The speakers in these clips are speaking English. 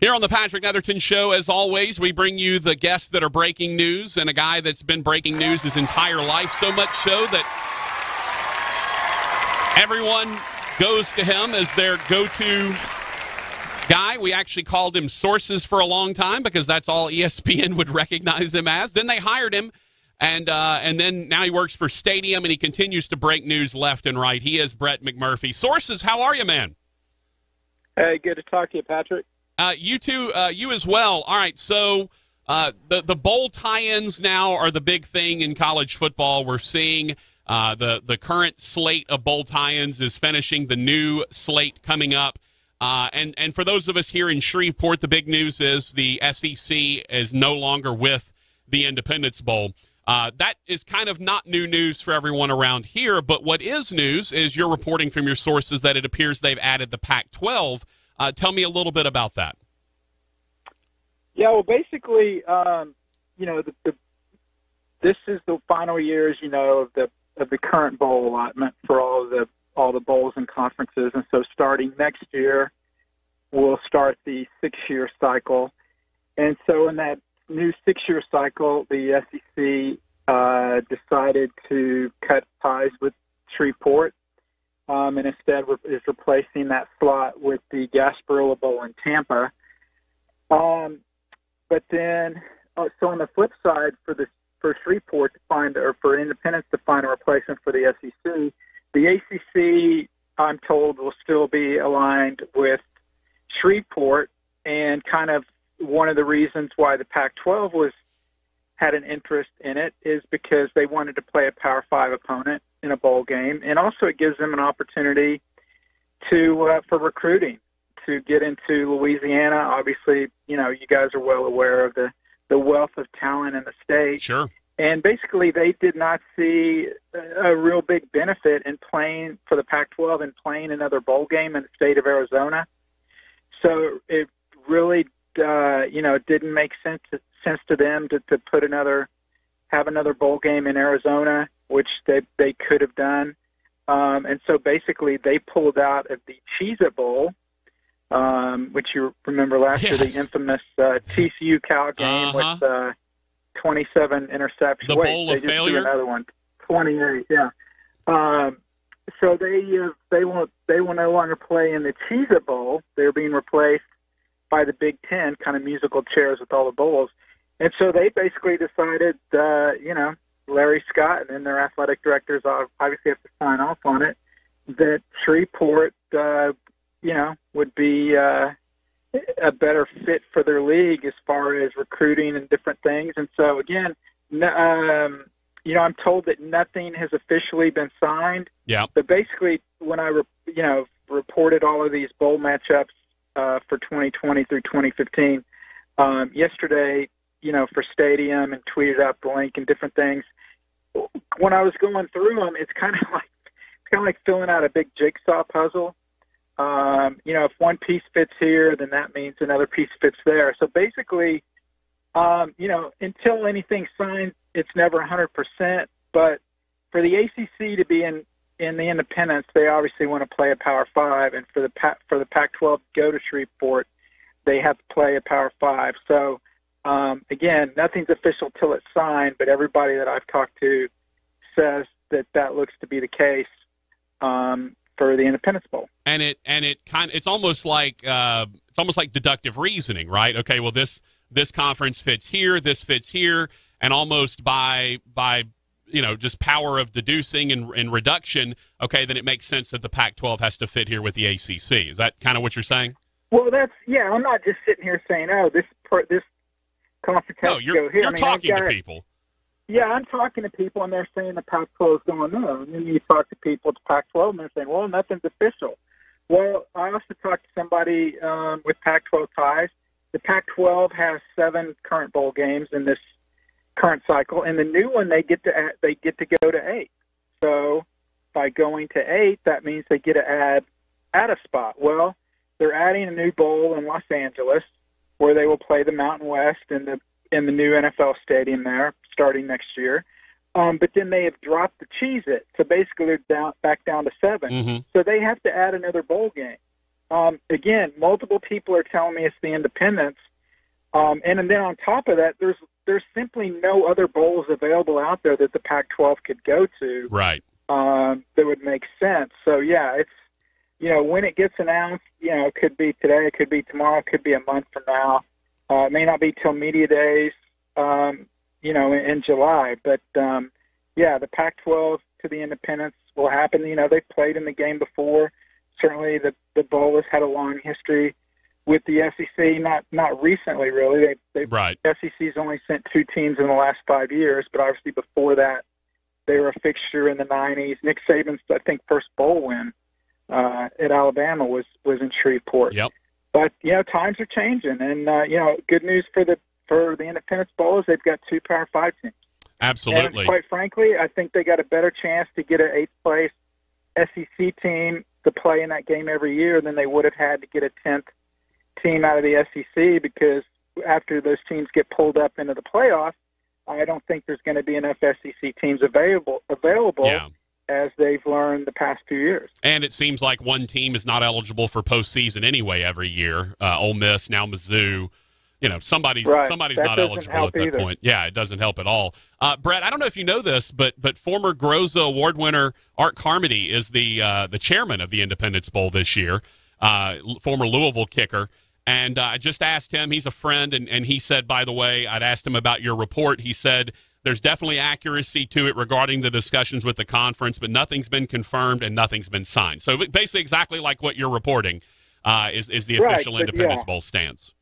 Here on the Patrick Netherton Show, as always, we bring you the guests that are breaking news, and a guy that's been breaking news his entire life, so much so that everyone goes to him as their go-to guy. We actually called him Sources for a long time because that's all ESPN would recognize him as. Then they hired him, and then now he works for Stadium, and he continues to break news left and right. He is Brett McMurphy. Sources, how are you, man? Hey, good to talk to you, Patrick. You too, you as well. All right, so the bowl tie-ins now are the big thing in college football. We're seeing the current slate of bowl tie-ins is finishing, the new slate coming up. And for those of us here in Shreveport, the big news is the SEC is no longer with the Independence Bowl. That is kind of not new news for everyone around here, but what is news is you're reporting from your sources that it appears they've added the Pac-12. Tell me a little bit about that. Yeah, well, basically, this is the final years, of the current bowl allotment for all the bowls and conferences, and so starting next year, we'll start the 6-year cycle, and so in that new 6-year cycle, the SEC decided to cut ties with Shreveport. And instead is replacing that slot with the Gasparilla Bowl in Tampa. But then, so on the flip side, for Shreveport to find, or for Independence to find a replacement for the SEC, the ACC, I'm told, will still be aligned with Shreveport. And kind of one of the reasons why the Pac-12 had an interest in it is because they wanted to play a Power 5 opponent in a bowl game, and also it gives them an opportunity to for recruiting to get into Louisiana. Obviously, you guys are well aware of the wealth of talent in the state. Sure. And basically, they did not see a real big benefit in playing for the Pac-12 and playing another bowl game in the state of Arizona. So it really, didn't make sense to them to have another bowl game in Arizona, which they could have done. And so basically they pulled out of the Cheez-It Bowl, which you remember last year, the infamous TCU Cal game with 27 interceptions. The bowl of failure? Another one, 28, yeah. So they will no longer play in the Cheez-It Bowl. They're being replaced by the Big Ten, kind of musical chairs with all the bowls. And so they basically decided, Larry Scott and then their athletic directors obviously have to sign off on it, that Shreveport, would be a better fit for their league as far as recruiting and different things. And so, again, I'm told that nothing has officially been signed. Yeah. But basically, when I, reported all of these bowl matchups for 2020 through 2015, yesterday, for Stadium, and tweeted out the link and different things. When I was going through them, it's kind of like filling out a big jigsaw puzzle. If one piece fits here, then that means another piece fits there. So basically, until anything's signed, it's never 100%. But for the ACC to be in the Independence, they obviously want to play a Power 5, and for the Pac-12 to go to Shreveport, they have to play a Power 5. So again, nothing's official till it's signed, but everybody that I've talked to says that looks to be the case for the Independence Bowl. And it's almost like deductive reasoning, right? Okay, well this conference fits here, this fits here, and almost by just power of deducing and reduction, okay, then it makes sense that the Pac-12 has to fit here with the ACC. Is that kind of what you're saying? Well, I'm not just sitting here saying, this conference has to go here. You're talking to people. Yeah, I'm talking to people, and they're saying the Pac-12 is going no. And then you talk to people at the Pac-12, and they're saying, well, nothing's official. Well, I also talked to somebody with Pac-12 ties. The Pac-12 has 7 current bowl games in this current cycle, and the new one they get to go to 8. So by going to 8, that means they get to add a spot. Well, they're adding a new bowl in Los Angeles, where they will play the Mountain West in the new NFL stadium there starting next year. But then they have dropped the Cheez-It. So basically they're back down to 7. Mm-hmm. So they have to add another bowl game. Again, multiple people are telling me it's the independents. And then on top of that, there's simply no other bowls available out there that the Pac-12 could go to. Right. That would make sense. So, yeah, it's, when it gets announced, it could be today, it could be tomorrow, it could be a month from now. It may not be till media days, in July. But, the Pac-12 to the independents will happen. They've played in the game before. Certainly the bowl has had a long history with the SEC, not recently, really. Right. SEC's only sent 2 teams in the last 5 years, but obviously before that, they were a fixture in the 90s. Nick Saban's, I think, first bowl win at Alabama was in Shreveport. Yep. But, times are changing. And, good news for the Independence Bowl is they've got 2 Power 5 teams. Absolutely. And quite frankly, I think they got a better chance to get an 8th-place SEC team to play in that game every year than they would have had to get a 10th team out of the SEC, because after those teams get pulled up into the playoffs, I don't think there's going to be enough SEC teams available as they've learned the past 2 years. And it seems like one team is not eligible for postseason anyway every year. Ole Miss, now Mizzou. Somebody's not eligible at that point. Yeah, it doesn't help at all. Brett, I don't know if you know this, but former Groza Award winner Art Carmody is the chairman of the Independence Bowl this year, former Louisville kicker. And I just asked him, he's a friend, and he said, by the way, I'd asked him about your report. He said there's definitely accuracy to it regarding the discussions with the conference, but nothing's been confirmed and nothing's been signed. So basically exactly like what you're reporting is the official Independence Bowl stance.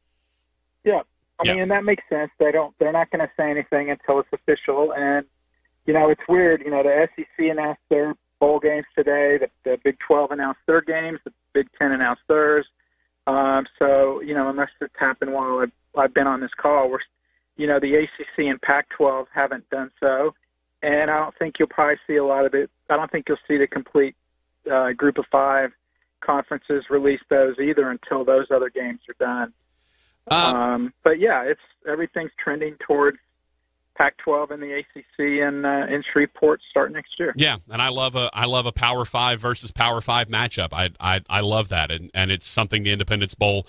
Yeah. I mean, and that makes sense. They're not going to say anything until it's official. And, it's weird. The SEC announced their bowl games today. The Big 12 announced their games. The Big 10 announced theirs. So, unless it's happened while I've been on this call, the ACC and Pac-12 haven't done so. And I don't think you'll probably see a lot of it. I don't think you'll see the complete group of 5 conferences release those either until those other games are done. But everything's trending towards Pac-12 and the ACC in Shreveport start next year. Yeah, and I love a Power 5 versus Power 5 matchup. I love that, and it's something the Independence Bowl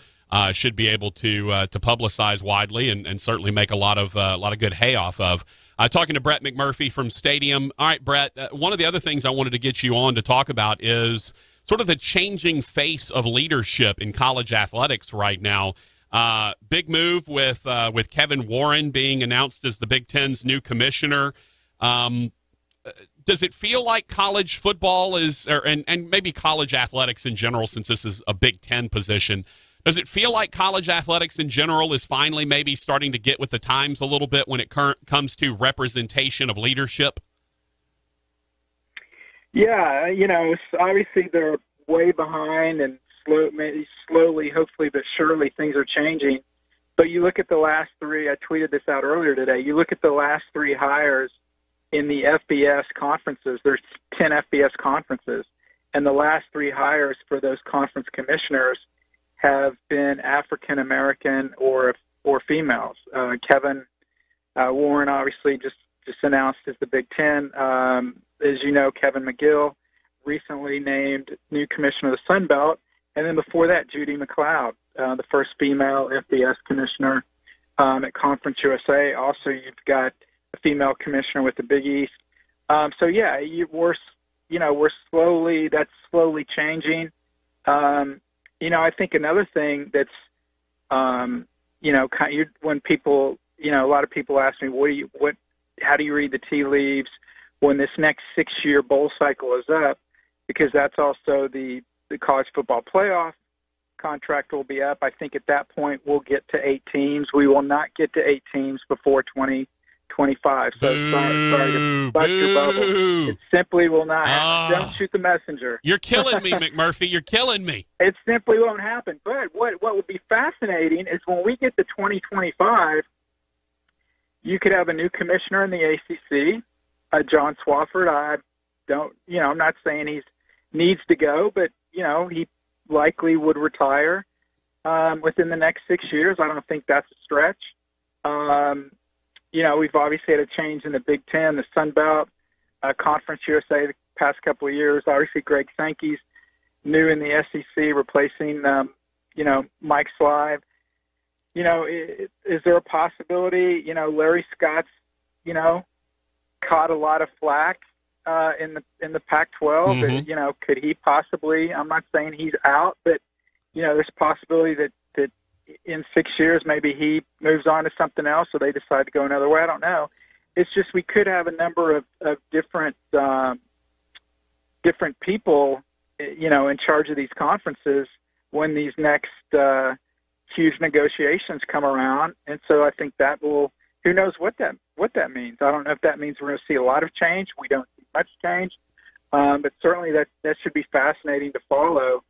should be able to publicize widely and certainly make a lot of good hay off of. Talking to Brett McMurphy from Stadium. All right, Brett. One of the other things I wanted to get you on to talk about is sort of the changing face of leadership in college athletics right now. Big move with Kevin Warren being announced as the Big Ten's new commissioner. Does it feel like college football and maybe college athletics in general, since this is a Big Ten position, does it feel like college athletics in general is finally maybe starting to get with the times a little bit when it comes to representation of leadership? Yeah, obviously they're way behind and slowly, hopefully, but surely things are changing. But you look at the last 3, I tweeted this out earlier today, you look at the last 3 hires in the FBS conferences. There's 10 FBS conferences, and the last 3 hires for those conference commissioners have been African-American or females. Kevin Warren obviously just announced as the Big Ten. As you know, Kevin McGill recently named new commissioner of the Sun Belt. And then before that, Judy McLeod, the first female FBS commissioner at Conference USA. Also, you've got a female commissioner with the Big East. We're slowly changing. I think another thing that's, when people, a lot of people ask me, how do you read the tea leaves when this next 6-year bowl cycle is up? Because that's also the college football playoff contract will be up. I think at that point we'll get to 8 teams. We will not get to 8 teams before 2025. So sorry to bust your bubble. It simply will not happen. Don't shoot the messenger. You're killing me, McMurphy. You're killing me. It simply won't happen. But what would be fascinating is when we get to 2025, you could have a new commissioner in the ACC, John Swofford. I'm not saying he needs to go, but he likely would retire within the next 6 years. I don't think that's a stretch. We've obviously had a change in the Big Ten, the Sun Belt, Conference USA the past couple of years. Obviously, Greg Sankey's new in the SEC, replacing, Mike Slive. Is there a possibility, Larry Scott's, caught a lot of flack in the Pac-12. Mm-hmm. Could he possibly? I'm not saying he's out, but there's a possibility that in 6 years maybe he moves on to something else, or they decide to go another way. I don't know. It's just we could have a number of different people, in charge of these conferences when these next huge negotiations come around, and so I think that will. Who knows what that means? I don't know if that means we're going to see a lot of change. We don't see much change, but certainly that should be fascinating to follow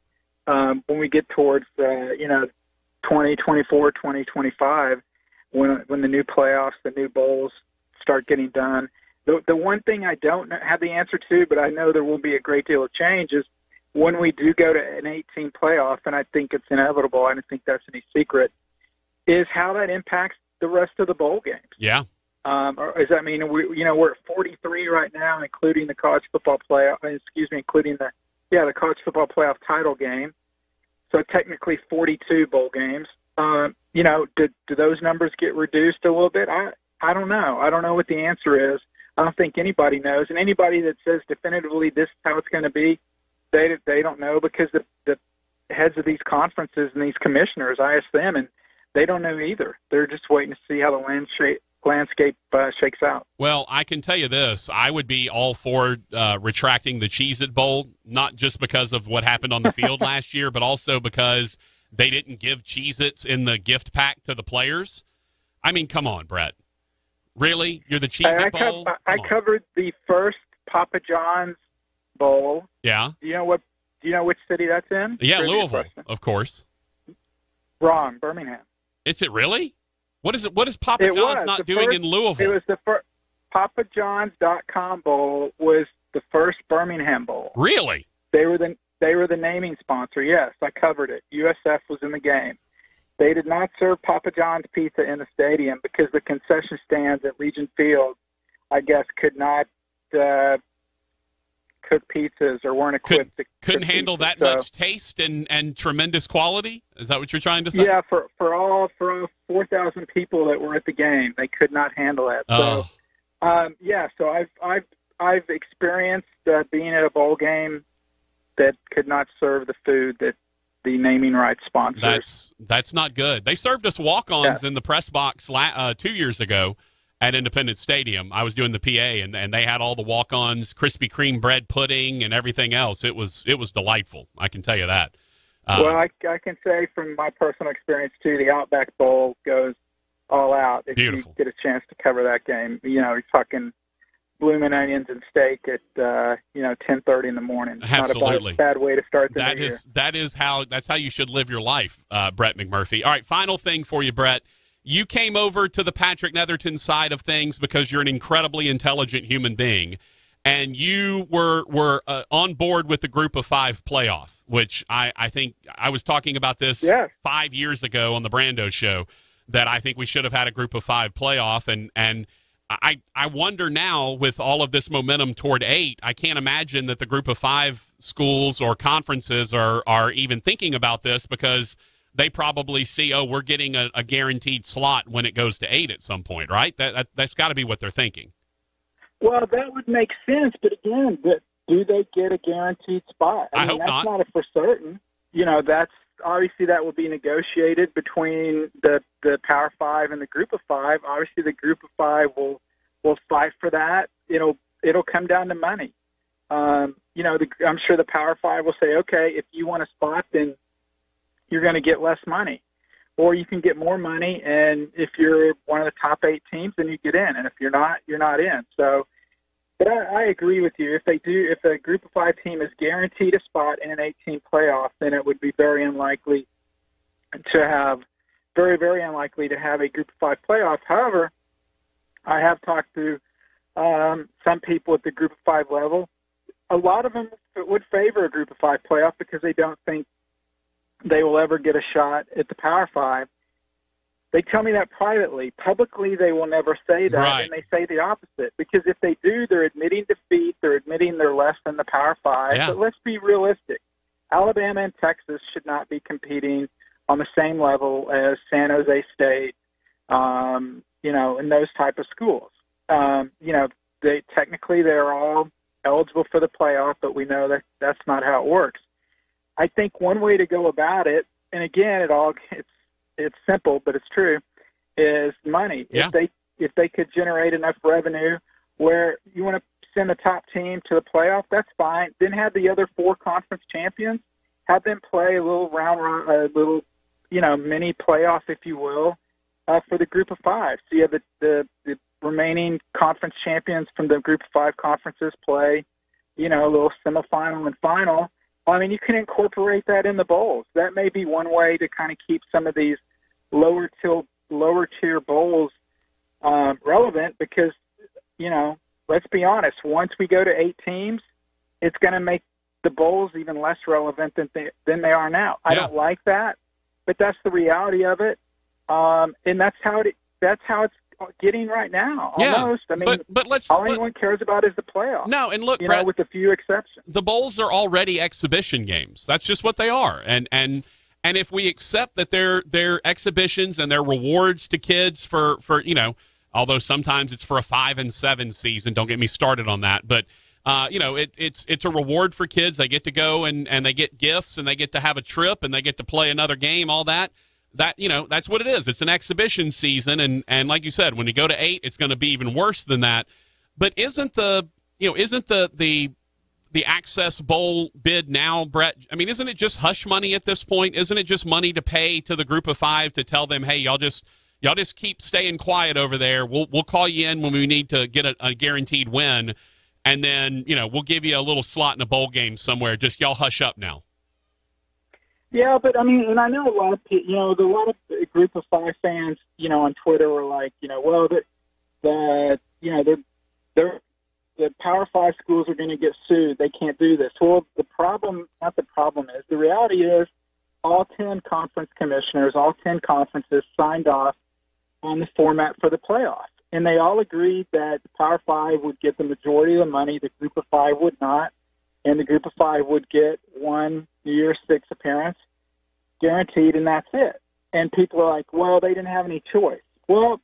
when we get towards 2024, 2025, when the new playoffs, the new bowls start getting done. The one thing I don't have the answer to, but I know there will be a great deal of change, is when we do go to an 18 playoff, and I think it's inevitable. I don't think that's any secret. Is how that impacts the rest of the bowl games. Yeah. Or does that mean we're at 43 right now, including the college football playoff? Including the college football playoff title game. So technically 42 bowl games. Do those numbers get reduced a little bit? I don't know. I don't know what the answer is. I don't think anybody knows, and anybody that says definitively this is how it's going to be, they don't know, because the heads of these conferences and these commissioners, I asked them, and they don't know either. They're just waiting to see how the landscape shakes out. Well, I can tell you this. I would be all for retracting the Cheez-It Bowl, not just because of what happened on the field last year, but also because they didn't give Cheez-Its in the gift pack to the players. I mean, come on, Brett. Really? You're the Cheez-It Bowl? I covered the first Papa John's Bowl. Yeah. Do you know which city that's in? Yeah, Louisville, of course. Wrong, Birmingham. Is it really? What is it? What is Papa John's not doing in Louisville? It was the first. PapaJohns.com Bowl was the first Birmingham Bowl. Really? They were the naming sponsor. Yes, I covered it. USF was in the game. They did not serve Papa John's pizza in the stadium because the concession stands at Legion Field, I guess, could not cook pizzas or weren't equipped to couldn't handle that much taste and tremendous quality. Is that what you're trying to say? Yeah, for all 4,000 people that were at the game, they could not handle it. Oh. So I've experienced being at a bowl game that could not serve the food that the naming rights sponsors. That's not good. They served us walk-ons in the press box 2 years ago at Independence Stadium. I was doing the PA, and they had all the walk-ons, Krispy Kreme bread pudding, and everything else. It was delightful. I can tell you that. Well, I can say from my personal experience too, the Outback Bowl goes all out. If beautiful. You get a chance to cover that game, you're talking blooming onions and steak at 10:30 in the morning. It's absolutely not a bad way to start the new year. That's how you should live your life, Brett McMurphy. All right, final thing for you, Brett. You came over to the Patrick Netherton side of things because you're an incredibly intelligent human being, and you were on board with the Group of Five playoff, which I think I was talking about this 5 years ago on the Brando show, that I think we should have had a Group of Five playoff, and I wonder now, with all of this momentum toward 8, I can't imagine that the Group of Five schools or conferences are even thinking about this, because they probably see, we're getting a guaranteed slot when it goes to 8 at some point, right? That's got to be what they're thinking. Well, that would make sense, but again, do they get a guaranteed spot? I hope that's not. Not a for certain. That's obviously that will be negotiated between the Power Five and the Group of Five. Obviously, the Group of Five will fight for that. It'll come down to money. I'm sure the Power Five will say, okay, if you want a spot, then you're going to get less money, or you can get more money. And if you're one of the top 8 teams, then you get in. And if you're not, you're not in. So, but I agree with you. If a Group of Five team is guaranteed a spot in an 18 playoff, then it would be very unlikely to have a Group of Five playoff. However, I have talked to some people at the Group of Five level. A lot of them would favor a Group of Five playoff because they don't think they will ever get a shot at the Power Five. They tell me that privately. Publicly, they will never say that, right. And they say the opposite. Because if they do, they're admitting defeat. They're admitting they're less than the Power Five. Yeah. But let's be realistic. Alabama and Texas should not be competing on the same level as San Jose State, and those type of schools. They're all eligible for the playoff, but we know that that's not how it works. I think one way to go about it, and again, it's simple, but it's true, is money. Yeah. If they could generate enough revenue where you want to send the top team to the playoff, that's fine. Then have the other 4 conference champions, have them play a little mini playoff, if you will, for the group of 5. So you have the remaining conference champions from the group of 5 conferences play, a little semifinal and final. I mean, you can incorporate that in the bowls. That may be one way to kind of keep some of these lower tier bowls relevant, because, let's be honest, once we go to 8 teams, it's going to make the bowls even less relevant than they are now. I don't like that, but that's the reality of it. And that's how it's getting right now. Almost. Yeah. I mean, but all anyone cares about is the playoffs. No, and look, Brett, with a few exceptions. The bowls are already exhibition games. That's just what they are. And if we accept that they're exhibitions and they're rewards to kids for although sometimes it's for a 5 and 7 season. Don't get me started on that. But it's a reward for kids. They get to go and they get gifts and they get to have a trip and they get to play another game. All that. That's what it is. It's an exhibition season, and like you said, when you go to 8, it's going to be even worse than that. But isn't the Access Bowl bid now, Brett? I mean, isn't it just hush money at this point? Isn't it just money to pay to the group of 5 to tell them, hey, y'all just keep staying quiet over there. We'll call you in when we need to get a guaranteed win, and then we'll give you a little slot in a bowl game somewhere. Just y'all hush up now. Yeah, but I mean, and I know a lot of people, a lot of group of 5 fans, on Twitter were like, well, the Power 5 schools are going to get sued. They can't do this. Well, the reality is all 10 conference commissioners, all 10 conferences signed off on the format for the playoff. And they all agreed that the Power 5 would get the majority of the money, the group of 5 would not, and the group of 5 would get 1 Year 6 appearance guaranteed, and that's it. And people are like, well, they didn't have any choice. Well,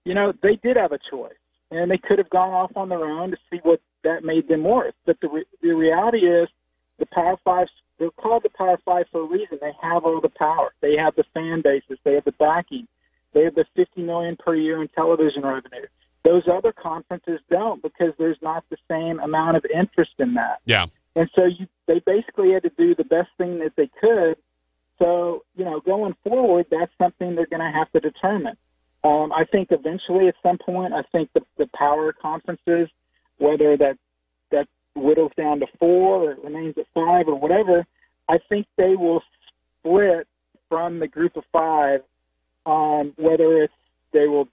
they did have a choice, and they could have gone off on their own to see what that made them worth. But the reality is the Power 5, they're called the Power 5 for a reason. They have all the power. They have the fan bases. They have the backing. They have the $50 million per year in television revenue. Those other conferences don't, because there's not the same amount of interest in that. Yeah. And so they basically had to do the best thing that they could. So, going forward, that's something they're going to have to determine. I think eventually at some point, I think the power conferences, whether that whittles down to 4 or it remains at 5 or whatever, I think they will split from the group of 5, whether they will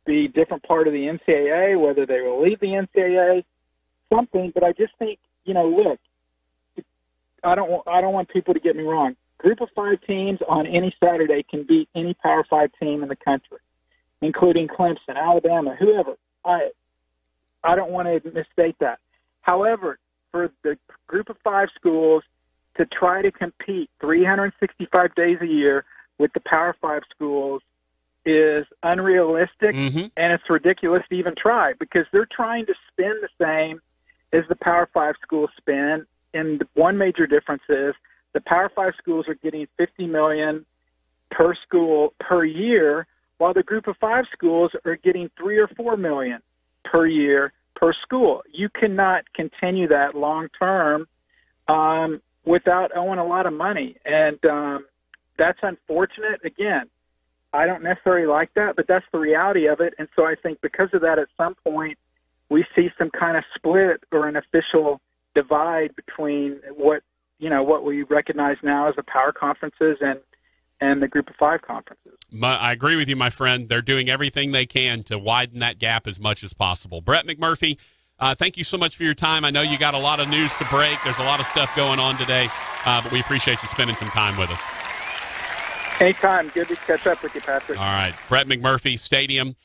be different part of the NCAA, whether they will leave the NCAA, something. But I just think, look, I don't want people to get me wrong. Group of 5 teams on any Saturday can beat any Power 5 team in the country, including Clemson, Alabama, whoever. I don't want to misstate that. However, for the group of 5 schools to try to compete 365 days a year with the Power 5 schools is unrealistic, and it's ridiculous to even try, because they're trying to spend the same as the Power 5 schools spend. And one major difference is the Power 5 schools are getting $50 million per school per year, while the group of 5 schools are getting $3 or $4 million per year per school. You cannot continue that long term without owing a lot of money, and that's unfortunate. Again, I don't necessarily like that, but that's the reality of it. And so I think because of that, at some point, we see some kind of split or an official divide between what we recognize now as the power conferences and the group of 5 conferences. I agree with you, my friend. They're doing everything they can to widen that gap as much as possible. Brett McMurphy, thank you so much for your time. I know you got a lot of news to break. There's a lot of stuff going on today, but we appreciate you spending some time with us. Anytime. Good to catch up with you, Patrick. All right. Brett McMurphy, Stadium.